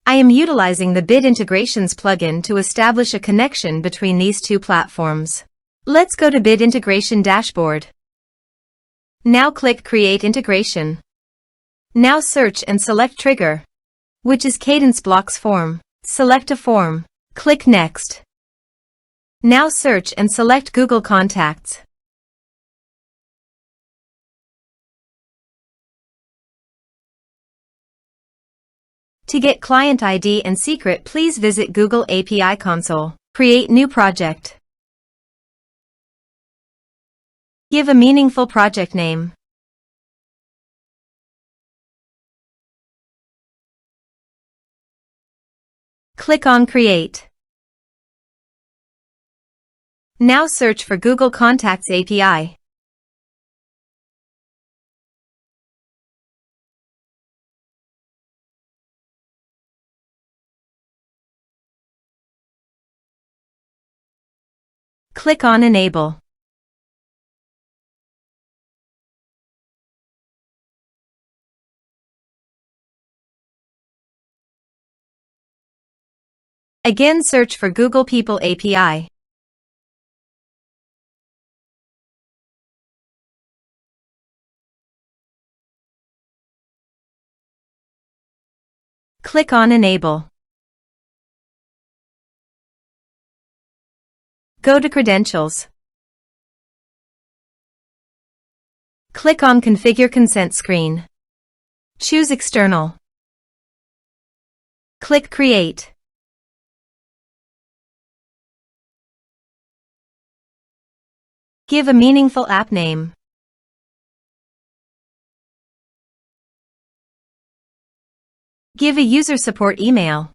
I am utilizing the Bit Integrations plugin to establish a connection between these two platforms. Let's go to Bit Integration Dashboard. Now click Create Integration. Now search and select Trigger, which is Kadence Blocks Form. Select a form. Click Next. Now search and select Google Contacts. To get client ID and secret, please visit Google API Console. Create new project. Give a meaningful project name. Click on Create. Now search for Google Contacts API. Click on Enable. Again, search for Google People API. Click on Enable. Go to Credentials. Click on Configure Consent screen. Choose External. Click Create. Give a meaningful app name. Give a user support email.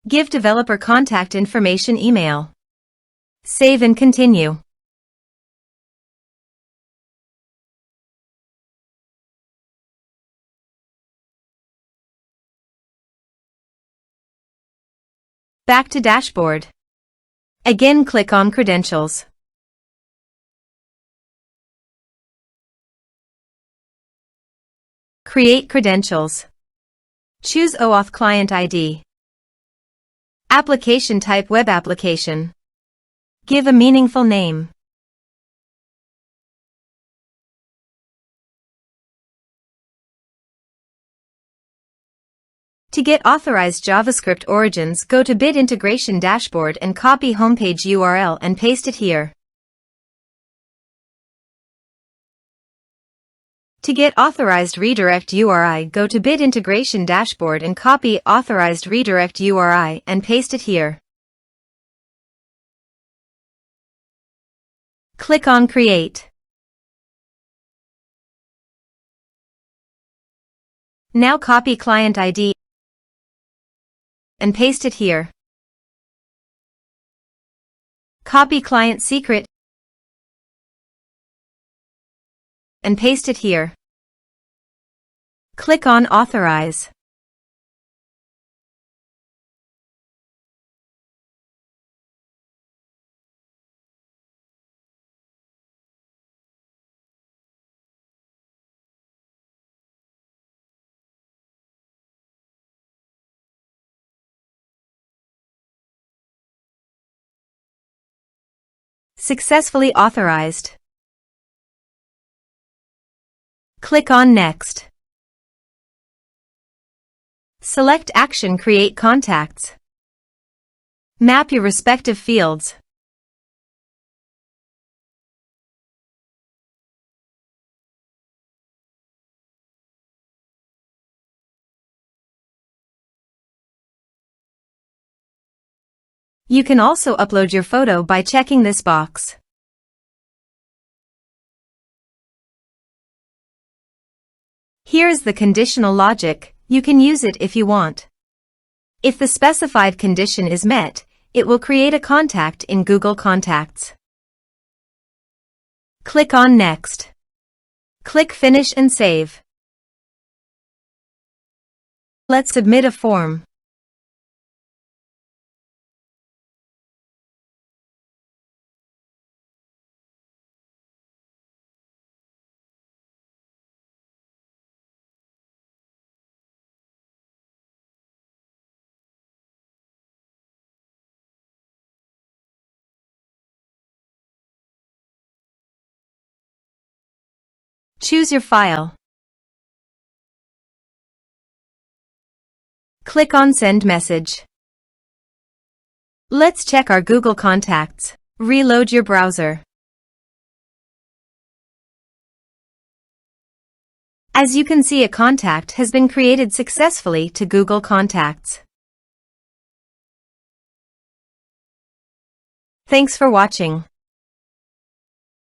Give developer contact information email. Save and continue. Back to Dashboard. Again, click on Credentials. Create credentials. Choose OAuth Client ID. Application type Web Application. Give a meaningful name. To get authorized JavaScript origins, go to Bit Integration Dashboard and copy homepage URL and paste it here. To get authorized redirect URI, go to Bit Integration Dashboard and copy authorized redirect URI and paste it here. Click on Create. Now copy client ID and paste it here. Copy client secret and paste it here. Click on Authorize. Successfully authorized. Click on Next. Select Action Create Contacts. Map your respective fields. You can also upload your photo by checking this box. Here is the conditional logic. You can use it if you want. If the specified condition is met, it will create a contact in Google Contacts. Click on Next. Click Finish and Save. Let's submit a form. Choose your file. Click on Send Message. Let's check our Google contacts. Reload your browser. As you can see, a contact has been created successfully to Google Contacts. Thanks for watching.